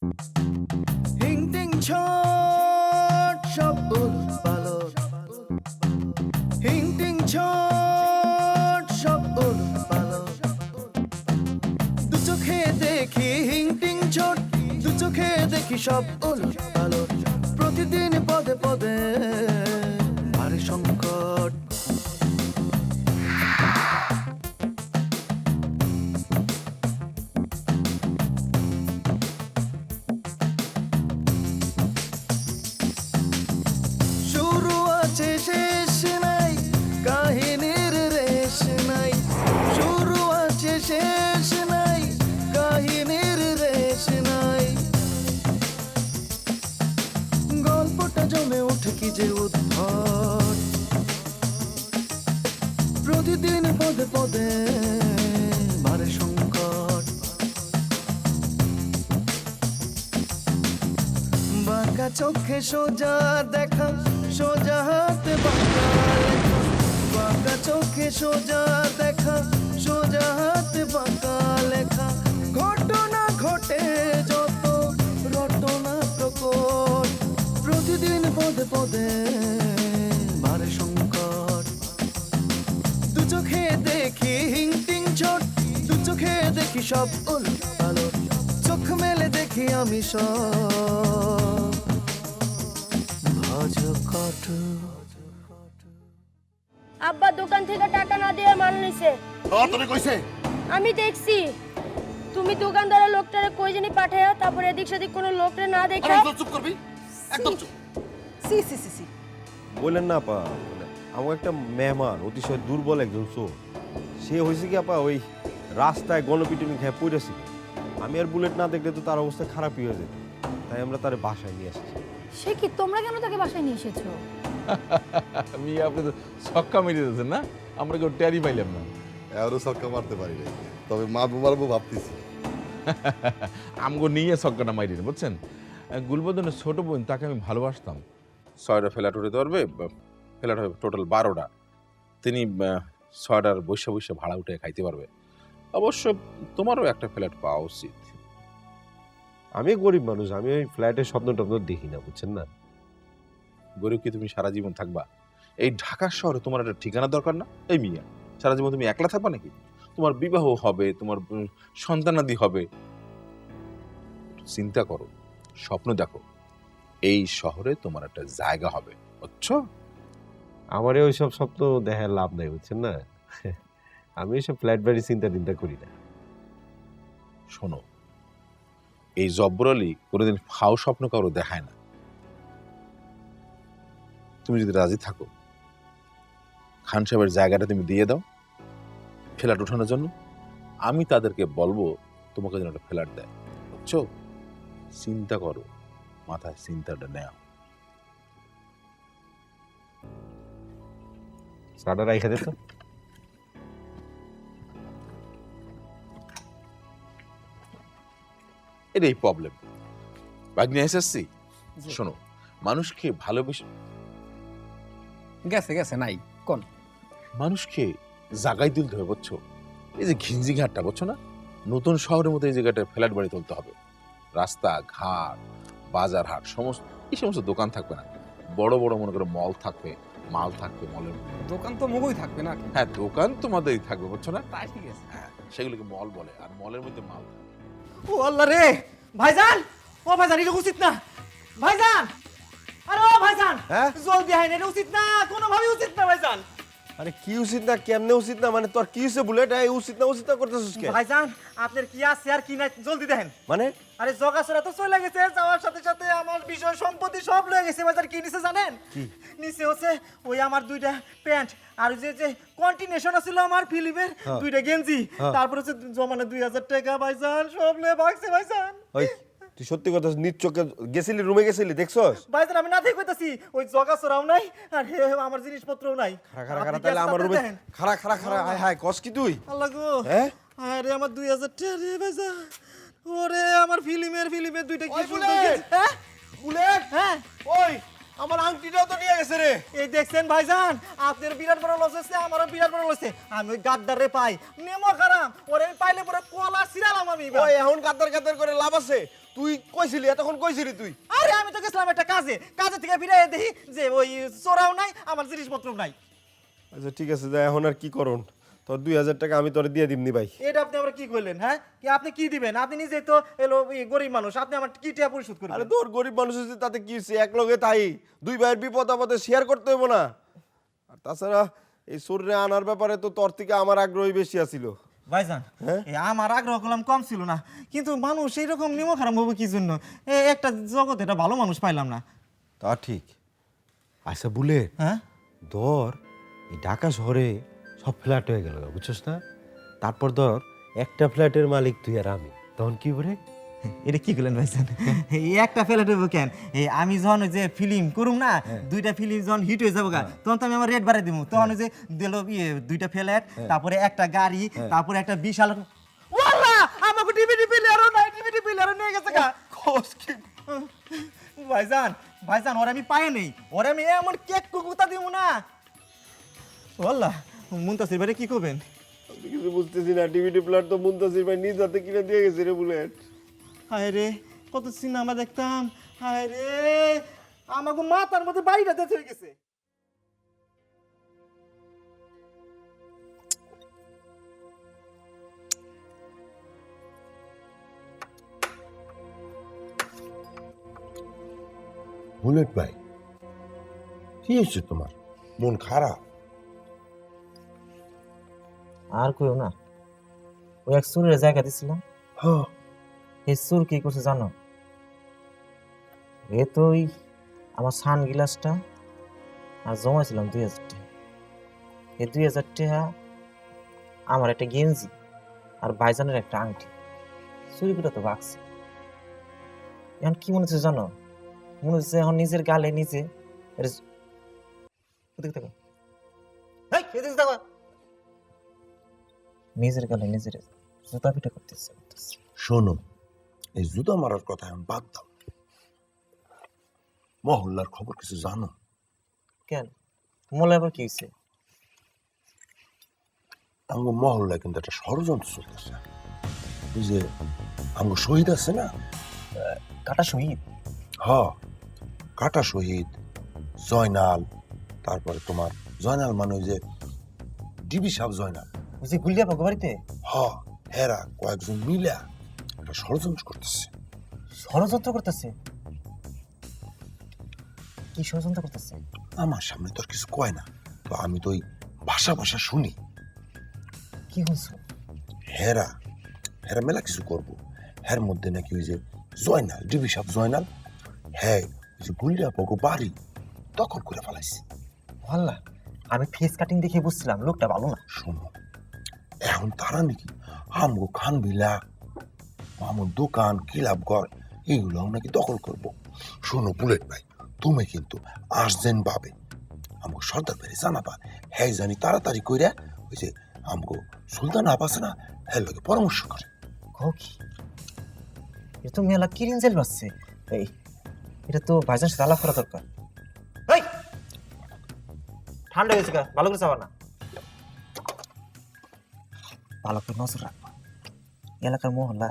হিং টিং ছট সব উলট পালট, হিং টিং ছট সব উলট পালট, দু চোখে দেখি হিং টিং ছট, দু চোখে দেখি সব উলট পালট, প্রতিদিন পদে পদে ভারী সংকট। শুরু আছে শেষ নাই, কাহিনীর রেশ নাই, শুরু আছে শেষ নাই, কাহিনীর রেশ নাই, গল্পটা জমে ওঠে কি যে উদ্ভট, প্রতিদিন পদে পদে বাড়ে সংকট। বাঁকা চোখে সোজা দেখা, সোজা হাতে বাঁকা লেখা, বাঁকা চোখে সোজা দেখা, সোজা হাতে বাঁকা লেখা, ঘটনা ঘটে যত রটনা প্রকট, প্রতিদিন পদে পদে বাড়ে সংকট। দু চোখে দেখি হিং টিং ছট, দু চোখে দেখি সব উলট পালট, চোখ মেলে দেখি আমি সব ভজকট। আব্বা দোকান থেকে টাকা না দিয়ে মাল নিছে। তুমি কইছে আমি দেখছি তুমি দোকানদারের লোকটারে কই জানি পাঠায়া, তারপর এদিক সেদিক কোনো লোকরে না দেখা। চুপ করবি, একদম চুপ। সি সি সি সি বললেন না আপা, আমার একটা মেহমান অতিশয় দুর্বল একজন চোর, সে হয়েছে কি আপা ওই রাস্তায় গণপিটুনি খেয়ে পড়েছিল, আমি আর বুলেট না দেখলে তো তার অবস্থা খারাপই হয়ে যেত, তাই আমরা তার বাসায় নিয়ে আসছি। সে কি তোমরা কেন তাকে বাসায় নিয়ে এসেছো? আমি আপনি তো ছক্কা মেরে দিয়েছেন না, আমরা কেউ ট্যারি পাইলাম না। এবারও ছক্কা মারতে পারি না, তবে মারবো ভাবতেছি। আমগো নিয়ে ছক্কাটা মারিনি বুঝছেন। গুলবদনের ছোট বোন, তাকে আমি ভালোবাসতাম। 6টা ফ্ল্যাট উঠে ধরবে, ফ্ল্যাট হবে টোটাল 12টা। তিনি 6টার বৈশা বৈশা ভাড়া উঠে খাইতে পারবে। অবশ্য তোমারও একটা ফ্ল্যাট পাওয়া উচিত। আমি গরিব মানুষ, আমি ওই ফ্ল্যাটের স্বপ্ন টপ্ন দেখি না, বুঝছেন না। গরিব কি তুমি সারা জীবন থাকবা? এই ঢাকা শহরে তোমার একটা ঠিকানা দরকার না? এই মিয়া, সারা জীবন তুমি একলা থাকবা নাকি? তোমার বিবাহ হবে, তোমার সন্তানাদি হবে। চিন্তা করো, স্বপ্ন দেখো, এই শহরে তোমার একটা জায়গা হবে, বুঝছো? আমার ওইসব স্বপ্ন দেখার লাভ নাই, বুঝছেন না। আমি ওইসব ফ্ল্যাট বাড়ি চিন্তা করি না। শোনো, এই জব্বর আলী কোনোদিন ফাও স্বপ্ন কারো দেখায় না। তুমি যদি রাজি থাকো, খান সাহেবের জায়গাটা তুমি দিয়ে দাও ফ্ল্যাট উঠানোর জন্য, আমি তাদেরকে বলবো তোমাকে যেন একটা ফ্ল্যাট দেয়, বুঝছো? চিন্তা করো, মাথায় চিন্তাটা নেও। সাদা রাইখা দে তো। এটাই প্রবলেম ভাগ্নে এসএসসি। শোনো, মানুষকে ভালোবেসে, গেছে গেছে নাই কোন মানুষকে জাগাই তুলতে হবে, বুঝছো? এই যে ঘিঞ্জি ঘাটটা, বুঝছো না, নতুন শহরের মধ্যে এই জায়গাটা ফ্ল্যাট বাড়ি তুলতে হবে। রাস্তা ঘাট, বাজার হাট, সমস্ত এই সমস্ত দোকান থাকবে না, বড় বড় মনে করো মল থাকবে, মাল থাকবে মলের। দোকান তো মুগই থাকবে না? হ্যাঁ, দোকান তোমাদেরই থাকবে, বুঝছো না। তাই ঠিক আছে। হ্যাঁ, সেগুলোকে মল বলে, আর মলের মধ্যে মাল থাকবে। ও আল্লাহ রে, ভাইজান, ও ভাইজান, এটা উচিত না ভাইজান। আরে ও ভাইজান, হ্যাঁ? জলদি আইন, এটা উচিত না, কোনোভাবে উচিত না ভাইজান। আরে কি উচিত না, কেমনে উচিত না, মানে তোর কি হয়েছে বুলেট? এই উচিত না করতেছিস কে? ভাইজান, আপনার কি আছে আর কি নাই জলদি দেখেন। মানে আরে জগাছড়া তো চলে গেছে, যাওয়ার সাথে সাথে আমার বিষয় সম্পত্তি সব লয়ে গেছে। বাজার কি নিছে জানেন? নিচে হচ্ছে ওই আমার 2টা প্যান্ট, আর ওই যে কন্টিনেশন ছিল আমার ফিলিপের 2টা গেঞ্জি, তারপর হচ্ছে জমানো 2000 টাকা ভাইজান, সব লয়ে ভাগছে ভাইজান। ওই তুই সত্যি কথা নিজ চোখে গেছিলি, রুমে গেছিলি, দেখছস? ভাইজান আমি না দেখে কইতাছি, ওই জগাছড়াও নাই আর আমার জিনিসপত্রও নাই। খারা আপনি কি তাহলে আছে আমার তাতে রুমে দেখেন? খারা হায় হায় কস কি তুই? আল্লাহ গো, হ্যাঁ? আরে আমার 2000 টাকা রে ভাইজান। ওরে আমার ফিলিমের 2টা কি ওই সুন্দর বুলেট! গেঞ্জি। হ্যাঁ বুলেট, হ্যাঁ, ওই আমার আংটিটাও তো নিয়ে গেছে রে। এই দেখছেন ভাইজান, আপনার বিরাট বড় লস হচ্ছে, আমারও বিরাট বড় লস হচ্ছে। আমি ওই গাদ্দারে পাই, নেমো খারাপ, ওরে আমি পাইলে পরে কলা ছিড়ালাম আমি। ওই এখন কাতার করে লাভ আছে? তুই কইছিলি এতক্ষণ কইছিলি তুই? আরে আমি তো গেছিলাম একটা কাজে থেকে ফিরে দেখি যে ওই চোরাও নাই আমার জিনিসপত্র নাই। আচ্ছা ঠিক আছে, যা এখন আর কি করুন, তোর 2000 টাকা আমি তোরে দিয়ে দিমনি ভাই। এটা আপনি আবার কি কইলেন? হ্যাঁ, কি আপনি কি দিবেন? আপনি নিজেই তো এলো গরিব মানুষ, আপনি আমার কি টাকা পরিশোধ করবেন? আরে তোর গরিব মানুষ হচ্ছে তাতে কি হচ্ছে, এক লগে তাই দুই ভাইয়ের বিপদ আপদে শেয়ার করতে হইব না? আর তাছাড়া এই শরীরে আনার ব্যাপারে তো তোর থেকে আমার আগ্রহী বেশি আছিল। ভাইজান, আমার আগ্রহ করলাম কম ছিল না, কিন্তু মানুষ এইরকম নিমক হারাম হবে কি জন্য? একটা জগতে এটা ভালো মানুষ পাইলাম না। তা ঠিক। আচ্ছা বুলেট, হ্যাঁ, ধর এই ঢাকা শহরে সব ফ্ল্যাট হয়ে গেল, বুঝছস না? তারপর ধর একটা ফ্ল্যাটের মালিক তুই আর আমি, তখন কি করে? এটা কি করলেন ভাইজান? এই একটা ফেলে দেবো কেন? এই আমি যখন ওই যে ফিল্ম করুম না, দুইটা ফিল্ম যখন হিট হয়ে যাবো, তখন তো আমি আমার রেট বাড়াই দিব। তখন ওই যে দিল দুইটা ফ্ল্যাট, তারপরে একটা গাড়ি, তারপরে একটা বিশাল ওয়াল্লাহ আমাকে ডিভিডি প্লেয়ারও নাই, ডিভিডি প্লেয়ারও নিয়ে গেছে গা। ভাইজান ওরে আমি পাই নেই, ওরে আমি এমন কেক কুকুতা দিব না। ওয়াল্লাহ মুনতাসির ভাই কি করবেন? কিছু বুঝতেছি না, ডিভিডি প্লেয়ার তো মুনতাসির ভাই নিজ হাতে কিনে দিয়ে গেছে রে বুলেট। হায় রে, কত সিনেমা দেখতাম। হায় রে, আমাকে মাথার মধ্যে বাড়িটা দেখতে হয়ে গেছে। বুলেট ভাই, কি হয়েছে তোমার? মন খারাপ? আর কইও না, ওই এক সুরের জায়গা দিছিলাম, হ্যাঁ, এই সুর কি করছে জানো? এ তো ওই আমার সান গ্লাসটা আর জমাইছিলাম 2000 টাকা। এই 2000 টাকা আমার একটা গেঞ্জি আর ভাইজানের একটা আংটি চুরি করে তো বাকছে। এখন কি মনে হচ্ছে জানো? মনে হচ্ছে এখন নিজের গালে নিজে নিজের গালে নিজের জুতা পিটা করতেছে। শোনো, এই জুতা মারার কথা এখন বাদ দাও। মহল্লার খবর কিছু জানো? কেন, মোলে আবার কি হয়েছে? আমগো মহল্লায় কিন্তু একটা ষড়যন্ত্র চলতেছে। ওই যে আমগো শহীদ আছে না, কাটা শহীদ? হ, কাটা শহীদ, জয়নাল, তারপরে তোমার জয়নাল মানে ওই যে ডিবি সাহেব জয়নাল, ওই যে গুলিয়া পাগো বাড়িতে? হ, হেরা কয়েকজন মিলা একটা ষড়যন্ত্র করতেছে। ষড়যন্ত্র করতেছে? কি ষড়যন্ত্র করতেছে? আমার সামনে তো আর কিছু কয় না, তো আমি তো ওই ভাষা ভাষা শুনি। কি বলছো? হেরা হেরা মেলা কিছু করবো। হের মধ্যে নাকি ওই যে জয়নাল, ডিবি সাহেব জয়নাল, হ্যাঁ ওই যে গুলিয়া পাগো বাড়ি দখল করে ফেলাইছে। আল্লাহ, আমি ফেস কাটিং দেখে বুঝছিলাম লোকটা ভালো না। শোনো, এখন তারা নাকি আমগো খান বিলা, আমার দোকান, কিলাবঘর এইগুলো নাকি দখল করব। শোনো বুলেট ভাই, তুমি কিন্তু আসছেন ভাবে আমগো সর্দার ভাই জানাবা, হ্যাঁ জানি তাড়াতাড়ি কইরা ওই যে আমগো সুলতান আপ আছে না, হ্যাঁ লোকে পরামর্শ করে। কও কি? এটা তো মেলা কিরিন জেল বাসছে। এই এটা তো ভাইজান সাথে আলাপ করা দরকার। এই ঠান্ডা হয়েছে গা, ভালো করে চাবা না, ভালো করে নজর রাখবা। এলাকার মহল্লা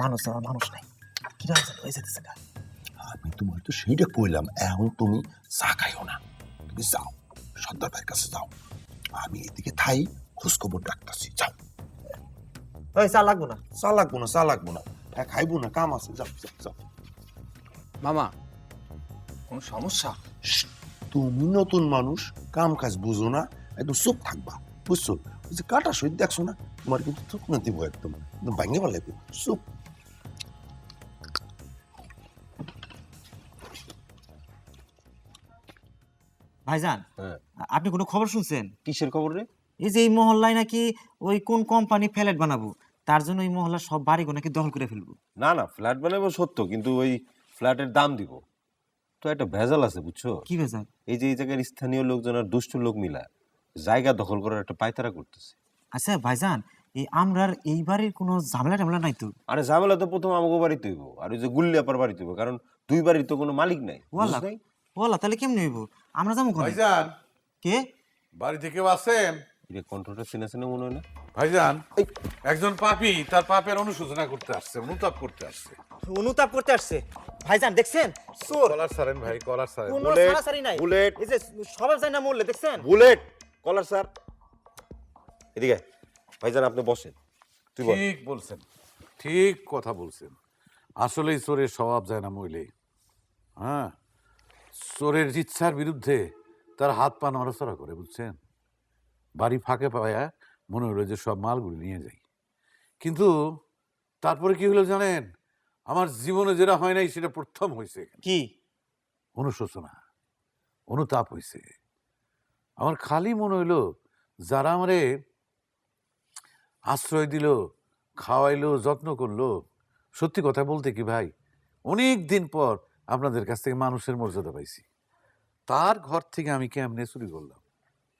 মানুষ আমার মানুষ নাই, কিরা হয়ে যেতেছে গা। আমি তোমার তো সেইটা কইলাম, এখন তুমি চা খাইও না, তুমি যাও সর্দার ভাইয়ের কাছে যাও, আমি এদিকে থাই খোঁজ খবর ডাকতেছি, যাও। ওই চা লাগবো না? চা লাগবো না, চা লাগবো না, হ্যাঁ খাইবো না, কাম আছে, যাও যাও যাও। মামা, কোন সমস্যা? তুমি নতুন মানুষ, কাম কাজ বুঝো না, একদম চুপ থাকবা, বুঝছো? ওই যে কাটা শহীদ দেখছো না, তোমার কিন্তু চুপ না দিব, একদম একদম ভাঙে ভালো লাগবে, চুপ। ভাইজান, আপনি কোনো খবর শুনছেন? কিসের খবর রে? এই যে এই মহল্লায় নাকি ওই কোন কোম্পানি ফ্ল্যাট বানাবো, তার জন্য এই মহল্লার সব বাড়িগুলো নাকি দখল করে ফেলবো। না না, ফ্ল্যাট বানাবো সত্য, কিন্তু ওই ফ্ল্যাটের দাম দিব তো একটা ভেজাল আছে, বুঝছো? কি ভেজাল? এই যে এই জায়গার স্থানীয় লোকজন আর দুষ্ট লোক মিলা জায়গা দখল করার একটা পায়তারা করতেছে। আচ্ছা ভাইজান, এই আমরার এই বাড়ির কোনো ঝামেলা টামেলা নাই তো? আরে ঝামেলা তো প্রথম আমাকে বাড়িতে হইব, আর ওই যে গুল্লিয়াপার বাড়িতে হইব, কারণ দুই বাড়ির তো কোনো মালিক নাই। ওয়াল্লাহ ওয়াল্লাহ, তাহলে কেমনে হইব? আমরা যাবো কোন? ভাইজান, কে? বাড়ি থেকে আছেন? এটা কণ্ঠটা চেনা চেনা মনে হয় না? ভাইজান একজন পাপী তার পাপের অনুশোচনা করতে আসছে, অনুতাপ করতে আসছে। অনুতাপ করতে আসছে ভাইজান, দেখছেন চোর কলার সারেন ভাই, কলার সারেন। কোনো বুলেট, সারাসারি নাই। বুলেট। এই যে সবাই যায় না মরলে, দেখছেন? বুলেট, কলার স্যার, এদিকে ভাইজান আপনি বসেন। তুই বল। ঠিক বলছেন, ঠিক কথা বলছেন। আসলেই চোরের স্বভাব যায় না মইলে। হ্যাঁ, চোরের ইচ্ছার বিরুদ্ধে তার হাত পা নড়াচড়া করে, বুঝছেন? বাড়ি ফাঁকে পায়া মনে হলো যে সব মালগুলো নিয়ে যাই, কিন্তু তারপরে কি হলো জানেন? আমার জীবনে যেটা হয় নাই সেটা প্রথম হয়েছে। কি? অনুশোচনা, অনুতাপ হয়েছে। আমার খালি মনে হইলো যারা আমারে আশ্রয় দিল, খাওয়াইলো, যত্ন করলো, সত্যি কথা বলতে কি ভাই, অনেক দিন পর আপনাদের কাছ থেকে মানুষের মর্যাদা পাইছি। তার ঘর থেকে আমি কেমনে চুরি করলাম,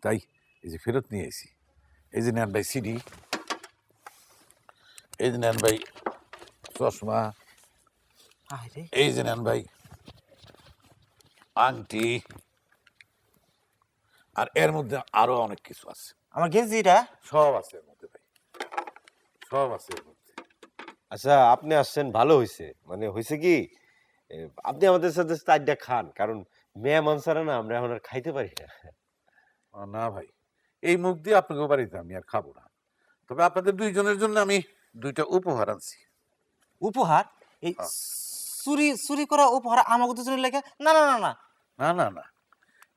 তাই এই যে ফেরত নিয়ে এসি। এই যে নেন ভাই সিডি, এই যে নেন ভাই চশমা, এই যে নেন ভাই আংটি, আর এর মধ্যে আরো অনেক কিছু আছে। আমার গেঞ্জিটা সব আছে এর মধ্যে ভাই, সব আছে এর মধ্যে। আচ্ছা আপনি আসছেন ভালো হয়েছে, মানে হয়েছে কি আপনি আমাদের সাথে চারটা খান, কারণ মেহমান ছাড়া না আমরা এখন আর খাইতে পারি না। না ভাই, এই মুখ দিয়ে আপনাকে বাড়িতে আমি আর খাবো না, তবে আপনাদের দুইজনের জন্য আমি দুইটা উপহার আনছি। উপহার? এই চুরি চুরি করা উপহার আমাকে দুজনের লেগে? না না না না না না না,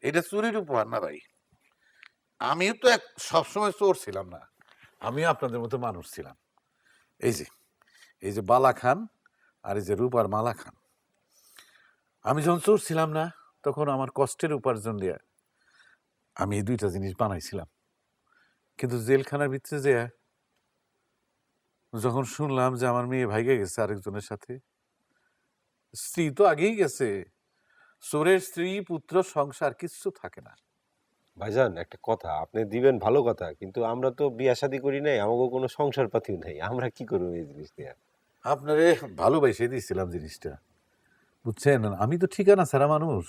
এটা চুরির উপহার না ভাই। আমিও তো সবসময় চোর ছিলাম না, আমিও আপনাদের মতো মানুষ ছিলাম। এই যে বালা খান আর এই যে রূপার মালা খান, আমি যখন চোর ছিলাম না তখন আমার কষ্টের উপার্জন দিয়ে আমি এই দুইটা জিনিস বানাইছিলাম, কিন্তু জেলখানার ভিতরে যে যখন শুনলাম যে আমার মেয়ে ভাইগে গেছে আরেকজনের সাথে, স্ত্রী তো আগেই গেছে, চোরের স্ত্রী পুত্র সংসার কিচ্ছু থাকে না। ভাইজান একটা কথা, আপনি দিবেন ভালো কথা, কিন্তু আমরা তো বিয়া শাদী করি নাই, আমাকে কোনো সংসার পাতিও নাই, আমরা কি করবো এই জিনিস দিয়ে? আপনারে ভালোবাসে দিয়েছিলাম জিনিসটা, বুঝছেন? আমি তো ঠিকানা ছাড়া মানুষ,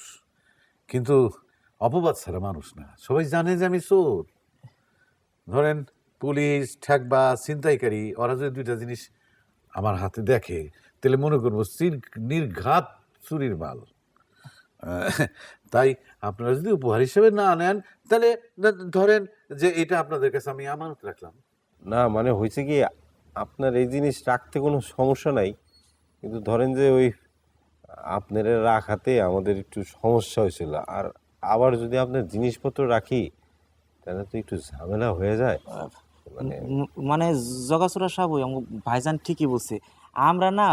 কিন্তু অপবাদ ছাড়া মানুষ না। সবাই জানে যে আমি চোর। ধরেন পুলিশ, ঠেকবা, ছিনতাইকারী, ওরা যদি দুইটা জিনিস আমার হাতে দেখে তাহলে মনে করবো নির্ঘাত চুরির মাল। তাই আপনারা যদি উপহার হিসেবে না নেন তাহলে ধরেন যে এটা আপনাদের কাছে আমি আমানত রাখলাম। না মানে হয়েছে কি, আপনার এই জিনিস রাখতে কোনো সমস্যা নাই, কিন্তু ধরেন যে ওই আপনার রাখাতে আমাদের একটু সমস্যা হয়েছিল, আর আবার যদি আপনার জিনিসপত্র রাখি তাহলে তো একটু ঝামেলা হয়ে যায়। মানে জগাসুরা সাহেব ভাইজান ঠিকই বলছে, আমরা না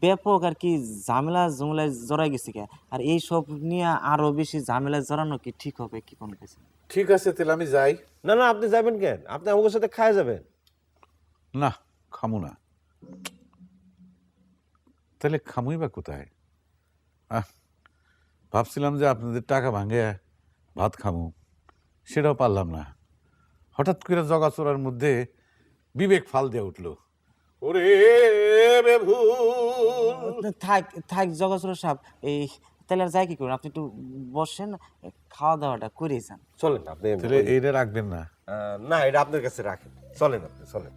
ব্যাপক আর কি ঝামেলায় জড়াই গেছি কে, আর এই সব নিয়ে আরো বেশি ঝামেলায় জড়ানো কি ঠিক হবে কি কোন কাছে? ঠিক আছে তাহলে আমি যাই। না না আপনি যাবেন কেন? আপনি আমাদের সাথে খায় যাবেন। না, খামু না। তাহলে খামুই বা কোথায়? ভাবছিলাম যে আপনাদের টাকা ভাঙে ভাত খামু, সেটাও পারলাম না। হঠাৎ করে জগাচোরার মধ্যে বিবেক ফাল দিয়ে উঠলো, ওরে থাক থাক জগাসুরা সাহেব, এই তাহলে আর যাই কি করুন, আপনি একটু বসেন, খাওয়া দাওয়াটা করে যান। চলেন আপনি। তাহলে এইটা রাখবেন না? না এটা আপনার কাছে রাখেন, চলেন আপনি চলেন।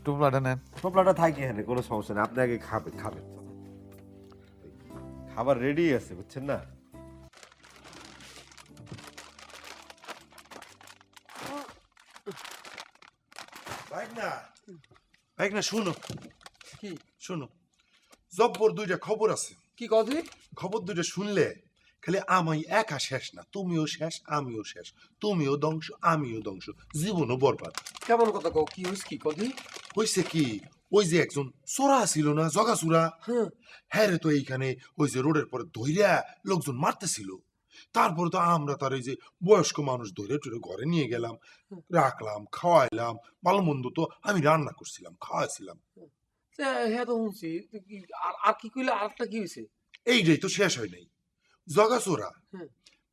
টুপলাটা নেন। টুপলাটা থাকি এখানে, কোনো সমস্যা নেই, আপনি আগে খাবেন। খাবার রেডি আছে বুঝছেন না? শুনো কি শুনো, জব্বর দুইটা খবর আছে। কি কথা? খবর দুইটা শুনলে খালি আমি একা শেষ না, তুমিও শেষ, আমিও শেষ, তুমিও ধ্বংস, আমিও ধ্বংস, জীবনও বরবাদ। কেমন কথা কও? কি হইছে? কি কথা হয়েছে কি, ওই যে একজন চোরা ছিল না, জগাচোরা, হ্যাঁ রে, তো এইখানে ওই যে রোডের পরে ধইরা লোকজন মারতেছিল। তারপরে তো আমরা তার এই যে বয়স্ক মানুষ ধরে টরে ঘরে নিয়ে গেলাম, রাখলাম, খাওয়াইলাম, ভালো মন্দ তো আমি রান্না করছিলাম, খাওয়াইছিলাম। হ্যাঁ তো শুনছি, আর কি কইলে? আরেকটা কি হয়েছে? এইটাই তো শেষ হয় নাই। জগাচোরা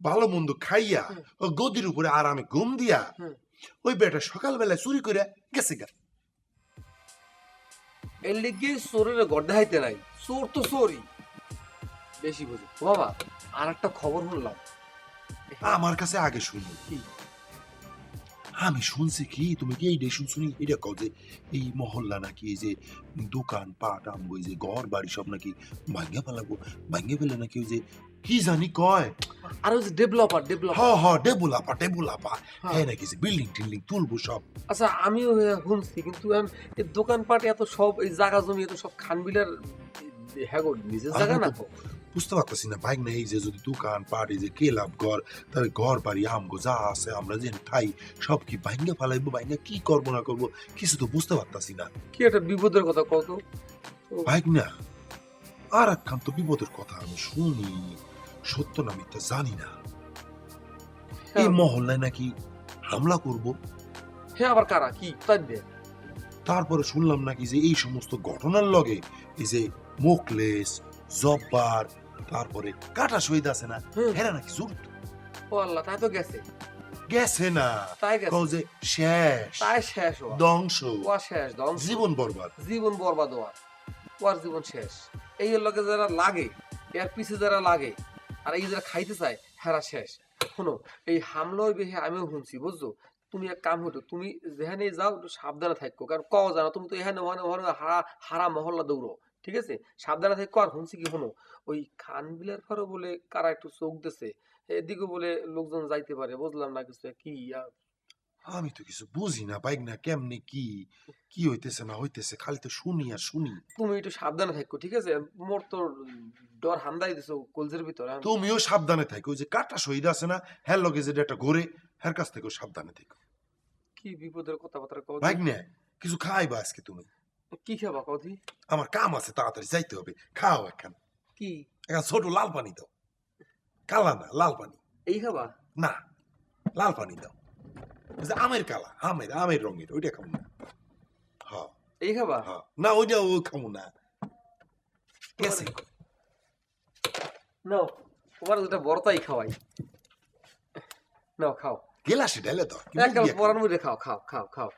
ভালো মন্দ খাইয়া ও গদির উপরে আরামে ঘুম দিয়া ওই বেটা সকালবেলায় চুরি করে গেছে গা। এর লিগে চোরের গড় দেখাইতে নাই, চোর তো চোরই, বেশি বোঝে। বাবা আর একটা খবর শুনলাম, আমার কাছে আগে শুনি, আমি শুনছি কি, তুমি কি এইটাই শুনছো নি? এটা কও যে এই মহল্লা নাকি এই যে দোকান পাট আমগো এই যে ঘর বাড়ি সব নাকি ভাঙ্গে ফেলাবো, ভাঙ্গে ফেলে নাকি ওই যে কি জানি কয়, আর ওই যে ডেভেলপার ডেবুলাপা হ্যাঁ নাকি যে বিল্ডিং টিল্ডিং তুলবো সব। আচ্ছা আমিও শুনছি, কিন্তু এখন এই দোকানপাট এত সব এই জায়গা জমি এত সব খানবিলার হ্যাঁ গো নিজের জায়গা না তো? বুঝতে পারতেছি না বাইক না, এই যে যদি দোকান পাট এই যে কেলাপ ঘর তাহলে ঘর বাড়ি আমগো যা আছে আমরা যে ঠাই সব কি ভাঙ্গে ফেলাইবো, ভাঙ্গে কি করবো না করবো কিছু তো বুঝতে পারতাছি না। কি একটা বিপদের কথা কত বাইক না, আর একখান তো বিপদের কথা আমি শুনি, সত্য না মিথ্যা জানি না, এই মহল্লায় নাকি হামলা করব। হ্যাঁ আবার কারা কি তাই দে? তারপরে শুনলাম নাকি যে এই সমস্ত ঘটনার লগে এই যে মোকলেস জব্বার তারপরে কাটা শহীদ আছে না, হেরা নাকি জড়িত। ও আল্লাহ, তাই তো গেছে। গেছে না, তাই গেছে। কও যে শেষ, তাই শেষ ও ধ্বংস, ও শেষ ধ্বংস, জীবন বরবাদ, জীবন বরবাদ ওর জীবন শেষ। এই লগে যারা লাগে, এর পিছে যারা লাগে আর এই যারা খাইতে চায় হেরা শেষ। শোনো, এই হামলায় বেশি আমিও শুনছি, বুঝছো? তুমি এক কাম হতো, তুমি যেখানে যাও একটু সাবধানে থাকো, কারণ কও জানো তুমি তো এখানে ওখানে ওখানে হারা মহল্লা দৌড়ো, ঠিক আছে? সাবধানে থাকো। আর শুনছি কি, শোনো, ওই খানবিলার ফারও বলে কারা একটু চোখ দিছে, এদিকে বলে লোকজন যাইতে পারে, বুঝলাম না কিছু কি। আমি তো কিছু বুঝি না বাইক না, কেমনে কি কি হইতেছে না হইতেছে খালি তো শুনি আর শুনি। তুমি একটু সাবধানে থাকো, ঠিক আছে? মোর তো ডর হান্দাই দিছো কলজের ভিতরে। তুমিও সাবধানে থাকো, ওই যে কাটা শহীদ আছে না হ্যাঁ লগে যে একটা ঘোরে হ্যার কাছ থেকেও সাবধানে থাকো। কি বিপদের কথাবার্তা কও বাইক না, কিছু খাইবা আজকে তুমি? কি খাবা কদি? আমার কাম আছে, তাড়াতাড়ি যাইতে হবে। খাও একখান, কি এখন ছোট লাল পানি দাও, কালা না লাল পানি। এই খাবা? না, লাল পানি দাও, ওই যে আমের কালা, আমের রঙের, ওইটা খাবো না। হ্যাঁ এই খাবা? হ্যাঁ, না ওইটা ও খাবো না। গেছে নাও, তোমার যেটা বড়তাই খাওয়াই, নাও খাও। গেলাসে ঢেলে দাও, একদম পরার মধ্যে খাও, খাও খাও খাও।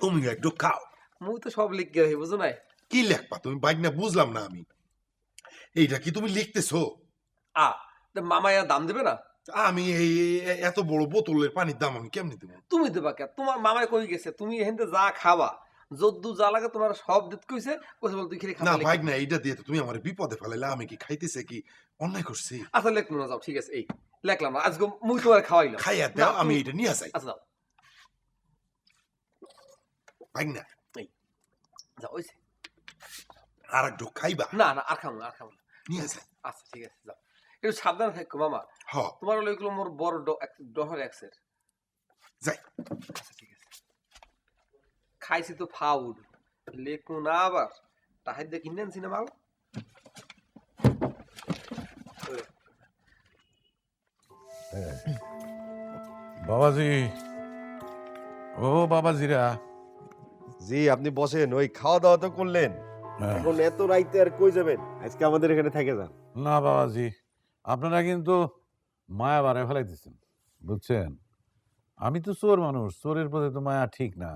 তুমি একটু খাও। মুই তো সব লিখে রাখি, বুঝো নাই? কি লেখবা তুমি বাইক না, বুঝলাম না আমি। এইটা কি তুমি লিখতেছো? মামায়া দাম দেবে না? আমি এই এত বড় বোতলের পানির দাম আমি কেমনি দেবো? তুমি দেবা কে? তোমার মামায় কই গেছে, তুমি এখানে যা খাবা যদ্দু যা লাগে তোমার সব দিত কইছে, কইছে বল তুই খেলে না খাবা। বাইক না, এইটা দিয়ে তো তুমি আমার বিপদে ফেলাইলে, আমি কি খাইতেছে কি অন্যায় করছি? আচ্ছা লেখ না, যাও, ঠিক আছে, এই লেখলাম না, আজকে মুই তোমার খাওয়াইলাম। খাইয়া দাও, আমি এটা নিয়ে যাই। আচ্ছা যাও, বাইক না, যাও ওইছে। আর একটু খাইবা? না না, আর খাবো না, আর খাবো না, নিয়ে যাই। আচ্ছা ঠিক আছে, যাও, একটু সাবধানে থাকো মামা। হ্যাঁ তোমার হলো এগুলো মোর বড় ডহর এক্সের। যাই। আচ্ছা ঠিক আছে। খাইছি তো ফাউড, লেখু না আবার তাহাই দিয়ে কিনে আনছি না মাল। বাবাজি, ও বাবাজিরা। জি আপনি বসেন, ওই খাওয়া দাওয়া তো করলেন, এখন এত রাইতে আর কই যাবেন? আজকে আমাদের এখানে থেকে যান। না বাবাজি, আপনারা কিন্তু মায়া বাড়ায় ফেলাইতেছেন, বুঝছেন? আমি তো চোর মানুষ, চোরের প্রতি তো মায়া ঠিক না।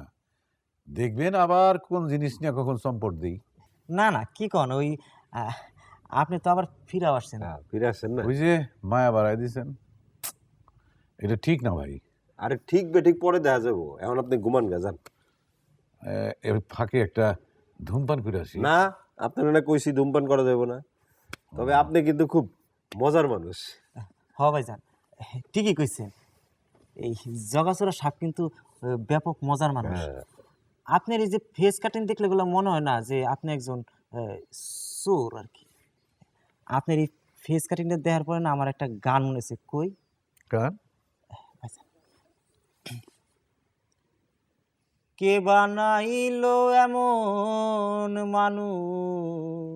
দেখবেন আবার কোন জিনিস নিয়ে কখন সম্পদ দিই। না না, কি কন, ওই আপনি তো আবার ফিরে আসছেন। ফিরে আসছেন না? ওই যে মায়া বাড়াই দিছেন, এটা ঠিক না ভাই। আরে ঠিক বেঠিক পরে দেখা যাবো, এখন আপনি ঘুমান গা যান। এর ফাঁকে একটা ধূমপান করে আসি। না, আপনার না কইছি ধূমপান করা যাবে না, তবে আপনি কিন্তু খুব মজার মানুষ। হ ভাইজান, ঠিকই কইছেন, এই জগাছড়া সাপ কিন্তু ব্যাপক মজার মানুষ। আপনার এই যে ফেস কাটিং দেখলে এগুলো মনে হয় না যে আপনি একজন চোর আর কি। আপনার এই ফেস কাটিংটা দেখার পরে না আমার একটা গান মনে হচ্ছে। কই গান? কে বানাইলো এমন মানুষ